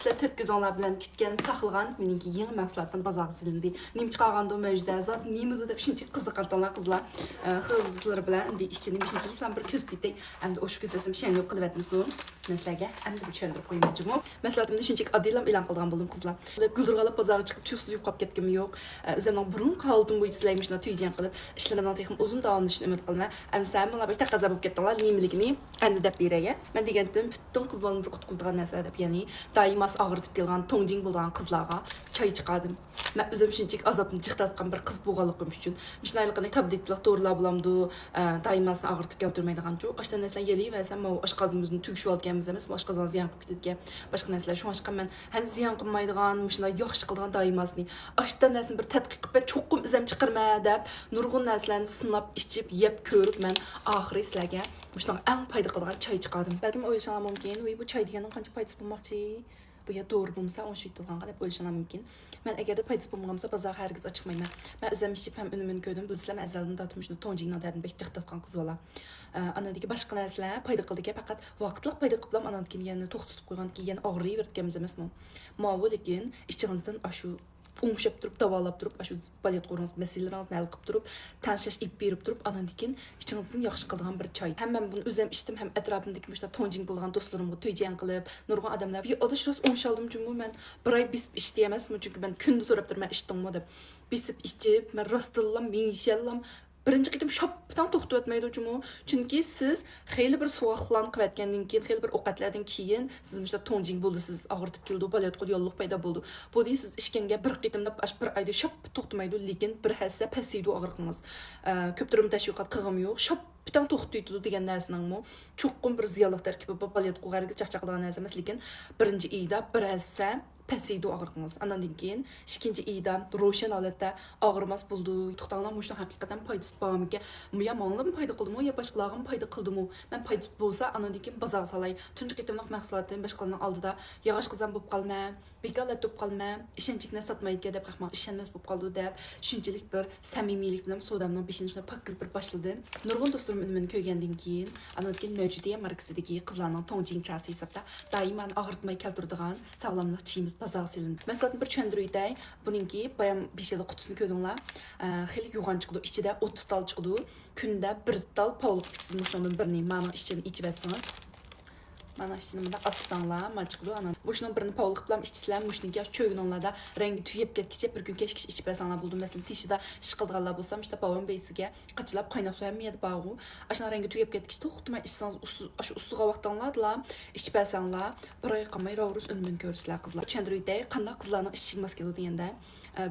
sizlar to'rt ko'zinglar bilan kutgan, saqlagan meniki yangi mahsulotdan bozorga silindi. Nima chiqarganda mo'jiza, zot nima deb shuncha qiziqardilar qizlar. Qizlar bilan endi ishchini beshinchilikdan bir ko'z titdik. Endi o'sha ko'zim shen yo'q qilib atmisun. Sizlarga endi bir tushuntirib qo'ymoqchiman. Mahsulotimni shuncha oddilam e'lon qilgan bo'ldim qizlar. Guldirg'alab bozorga chiqib tushsiz yo'qolib ketganim yo'q. O'zimning burun qoldim bu sizlarga tuygan qilib ishlarimdan texnik uzun davomlashishni umid qilaman. Endi sen bunlar bir taqaza bo'lib ketdinglar, nimaligini endi deb beray. Men degandim, butun qizlarni bir qutqizdigan narsa deb, ya'ni doimas og'ritib kelgan, to'ngjing bo'lgan qizlarga choy chiqardim. Men o'zim shunchalik azobni chiqartgan bir qiz bo'lganligim uchun shunayliqni tabletlar to'g'rilab bo'lamdi, doimasni og'ritib keltirmaydigan-ku. Ashta narsalar yeyversa, men oshqozonimizni tugishib olganmiz emas, oshqozon ziyon qilib ketgan. Boshqa narsalar shu oshqa men ham ziyon qilmaydigan, shunday yaxshi qilgan doimasni ashta narsani bir tadqiq qilib cho'qim izam chiqarma deb nurg'un narsalarni sinab ichib yeb ko'rib men oxiri sizlarga shunday eng foyda qilgan choy chiqardim. Balkim o'ylashingiz mumkin, "Voy bu choy deganing qancha foydasi bo'lmoqchi? Bu ya to'g'ri bo'lmasa, o'sha aytilganga" deb o'ylashingiz mumkin. Men agarda foydasi bo'lmagansa, bozor hargiz ochmayman. Men o'zim ishib ham unumini ko'rdim. Bilsam, azaldan tortib to'njingdan dardini bek jiqtatgan qiz bola. Anadagi boshqa narsalar foyda qildiga, faqat vaqtliq foyda qilib anadagi yana to'xtatib qo'ygan keyin og'riyverganmiz emasmi? Ma'vo lekin ishchingizdan ashu o'ngshab turib, davolab turib, shu balet qo'ringiz masalalaringizni hal qilib turib, tanshash ib berib turib, anan keyin ichingizdan yaxshi qiladigan bir choy. Ham men buni o'zim ichdim, ham atrofimdagi mana to'njing bo'lgan do'stlarimga to'yjan qilib, nurg'un odamlar, "Yo, odash rost o'ngshaldim chunki men bir oy bisib ichdi emasmi, chunki men kunda so'rab turman ichdimmi" deb. Bisib ichib, men rostillam, inshallah birinchi qitim shopdan to'xtab o'tmaydi chunki siz xeyli bir suvoqlan qilayotgandan keyin, xeyli bir ovqatlardan keyin siz mana to'njing bo'ldi, siz og'ritib keldi, balet qo'l yo'lliq paydo bo'ldi. Bu deysiz siz ichganga bir qitimda bir oyda shop to'xtamaydi, lekin bir hassa pasaydi og'riqingiz. Ko'ptirim tashviqot qilg'im yo'q. Shopdan to'xtaydi degan narsaning cho'qqim bir ziyonli tarkibi bor. Balet qo'g'arga chaqchaqlagan narsa emas, lekin birinchi oyda bir hassa pasaydi og'riqingiz. Andan keyin ikkinchi oyda ro'shan holatda og'rimas bo'ldi. To'xtanglar mushta haqiqatan foydasi bormi? Ya menga foyda qildimi, yo boshqalarga foyda qildimi? Men foydasi bo'lsa, andan keyin bozor solay. Tunji qitimliq mahsulotlarni boshqalarning oldida yog'och qizam bo'lib qolma, bekallar to'p qolma, ishonchlikni sotmaydi deb rahmat ishonmas bo'lib qoldi deb shunchalik bir samimiylik bilan sodamning beshini shuna pakkiz bir boshladim. Nurg'un do'stlarim unimini ko'rgandan keyin andan keyin mavjudiya markasidagi qizlarning to'ngjing chasi hisobda doimo og'ritmay keltiradigan sog'lomlik chiyimiz bozor silindi. Masalan, bir tushuntirayday, buningki bayam beshida qutisini ko'rdinglar. Xeyli yo'g'on chiqdi, ichida 30 tal chiqdi. Kunda bir tal pavliq siz mushundan birini mana ichini ichib olsangiz. Mana ichini bunda assanglar, mana chiqdi ana. Mushundan birini pavliq bilan ichsizlar, mushniki cho'ygunlarda rangi tuyib ketkicha bir kun kechki ichib olsanglar bo'ldi. Masalan, tishida shiqilganlar bo'lsa, işte pavon beysiga qachilab qaynab so'yamiydi ba'u. Ashna rangi tuyib ketkicha to'xtamay ichsangiz, shu ustiga vaqtanglar ichib olsanglar, bir oy qolmay ravus unmin ko'rsizlar qizlar. Tushuntirayday, qanday qizlarning ichishga mos keladi deganda,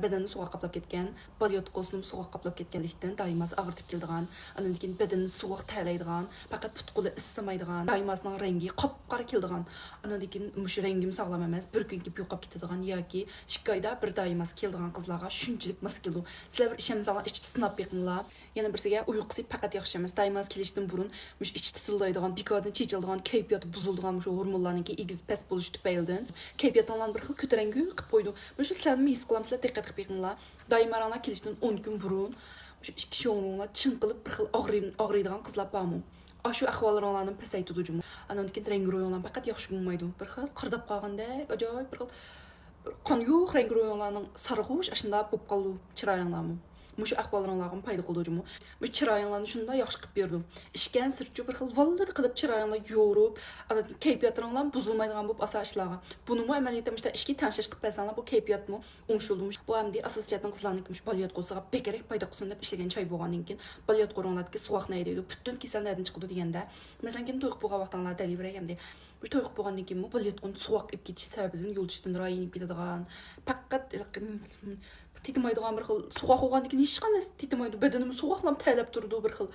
badanni suv qaplab ketgan, balyot qo'sini suv qaplab ketganlikdan doimasi og'ritib keladigan, undan keyin badanni suv taylaydigan, faqat putquli issimaydigan, doimasining rangi qop-qora keladigan, undan keyin mush rangim sog'lom emas, bir kun kelib yo'qolib ketadigan yoki shikoyda bir doimas keladigan qizlarga shunchalik mos keladi. Sizlar bir ishimizga ichib sinab beqinglar. Yana birsiga uyqusi faqat yaxshi emas, doimas kelishdan burun mush ichi titillaydigan, bekordan chechiladigan, kayfiyati buziladigan mush hormonlarningki egiz past bo'lish tufaylidan kayfiyatlarni bir xil ko'tarangi qilib qo'ydi. Mush sizlarni mis qilamsizlar, diqqat qilib beqinglar. Doimarana kelishdan 10 kun burun mush ikki sho'runlar chinqilib bir xil og'riydigan qizlar bormi? Ashu ahvollarini pasaytadi jum. Andan keyin rangi ro'yonlar faqat yaxshi bo'lmaydi. Bir xil qirdab qolgandek, ajoyib bir xil qon yo'q rangi ro'yonlarning sarg'ush ashunda bo'lib qoldi chiroyinglarmi. Mush ahvollaringlarga foyda qildi. Mush chiroyinglarni shunda yaxshi qilib berdi. Ishgan sirchi bir xil vallat qilib chiroyinglar yo'rib, ana kayfiyatlaringlar buzilmaydigan bo'lib asashlarga. Buni mu amaliyotda mushta ishga tanshash qilib bersanlar, bu kayfiyatmi o'ngshildi. Bu hamda asosiyatning qizlarning mush balyot qo'siga bekerek foyda qilsin deb ishlagan choy bo'lgandan keyin balyot qo'ringlardagi suvoqni deydi. Butun kasallardan chiqdi deganda, masalan, kim to'yib bo'lgan vaqtlarda delivery hamda bu to'yib bo'lgandan keyin balyot qo'ni suvoq ib ketish sababidan yo'lchidan rayinib ketadigan. Faqat titimaydigan bir xil suvoq bo'lgandan keyin hech qanday titimaydi. Badanim suvoqlam talab turdi bir xil.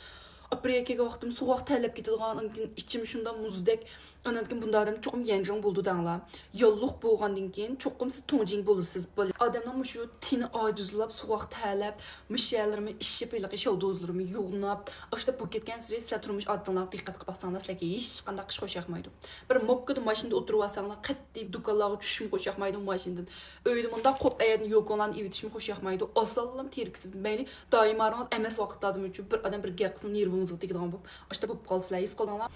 Apriyakaga vaqtim suvoq talab ketadigan, ichim shunda muzdek. Andan keyin bunda odam cho'qim yanjing bo'ldi danglar. Yo'lliq bo'lgandan keyin cho'qim siz to'njing bo'lasiz. Odamning shu tini ojizlab suvoq talab, mishyalarimi ishib eliqi shovdozlarimi yo'g'nab, ashta bu ketgan sizlar turmush odamlarga diqqat qilib baxsangiz, sizlarga hech qanday qish qo'shaqmaydi. Bir mokkada mashinada o'tirib olsanglar, qattiq do'konlarga tushishim qo'shaqmaydi mashinadan. Uyda bunda qo'p ayadni yo'qonlarni evitishim qo'shaqmaydi. Osallam teriksiz. Mayli doimaringiz emas vaqtlarda uchun bir odam bir gap qilsin, nerv mığınızı digdiğin bu. İşte bu qalsılar his qıldınlar.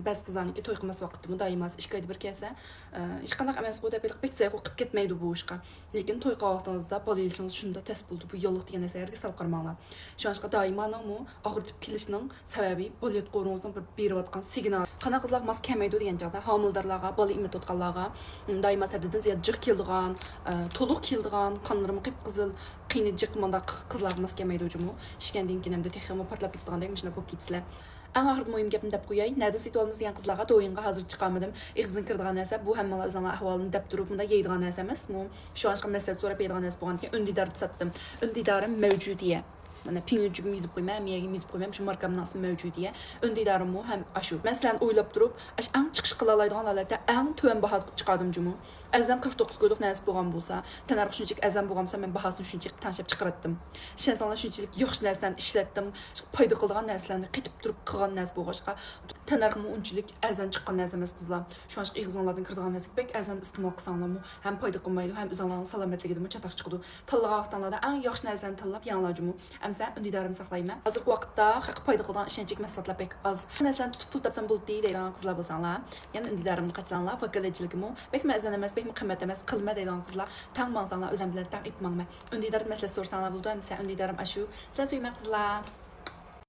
Bəzi qızlarınki toy qılmas vaqtımı daima 2 ayda bir kəsə. Heç qanaq əməz qoyda bir bitsə qoyub getməydi bu işə. Lakin toy qılğanızda balayılışınız şunda təs buldu. Bu yolluq degan nəsə yerə sal qırmaqlar. Şu anşqa daima mu ağırtıb kilişinin səbəbi balayət qorunuzdan bir berib atqan signal. Qanaq qızlar mas kəməydi degan çağda hamildarlarga, bala imət tutqanlarga daima sədədən ziyad cıq kildiğan, toluq kildiğan, qanlarımı qıpqızıl, qiynicıq mandaq qızlar mas kəməydi ucumu. İşkəndin kinəmdə texmo partlab getdiğanda məşnə bu pitslər. Ən ağır mühim gəpini dəb qoyay. Nədə situalınız deyən qızlarga doyunğa hazır çıxamadım. İğzin qırdığan nəsə bu həmmələr özünə ahvalını dəb durub bunda yeydiğan nəsə məs bu. Şu an məsələ sonra peydiğan nəsə bu ki ündidar satdım. Ündidarım mövcudiyə. Mənə pinücüğüm yizib qoymam, miyəgim yizib qoymam, şu markam nasıl mövcudiyə. Ündidarımı həm aşu. Məsələn oylab durub, ən çıxış qılalaydıqan alətdə ən tövən baha çıxardım cumu. Əzən 49 qoyduq nəsə boğan bolsa, tənarıq şunçik əzən boğamsa mən bahasını şunçik tanışıb çıxartdım. Şənsanlar şunçilik yox nəsədən işlətdim. Payda qıldığan nəsələrini qitib durub qılan nəsə boğaşqa. Tənarığımı unçilik əzən çıxan nəsəməz qızlar. Şu an iğzanlardan qırdığan nəsə bək əzən istimal qısanlarmı həm payda qılmaydı, həm üzanların salamətliyini çataq çıxdı. Tallağa vaxtlarda ən yaxşı nəsələni tallab yanlacımı. Əmsə ündidarımı saxlayım. Hazır vaxtda xəq payda qıldan işəncik məsələtlər bək az. Nəsələn tutub pul tapsan bul deyil deyilən qızlar bolsanlar. Yəni ündidarımı qaçılanlar fəqələciliyimi bək məzənəməz, bək qiymətlənməz, qılma deyilən qızlar tən manzanlar özəm bilən tən ipmanmə. Ündidarım məsələ sorsanlar buldu. Əmsə ündidarım aşu. Sən söymə qızlar.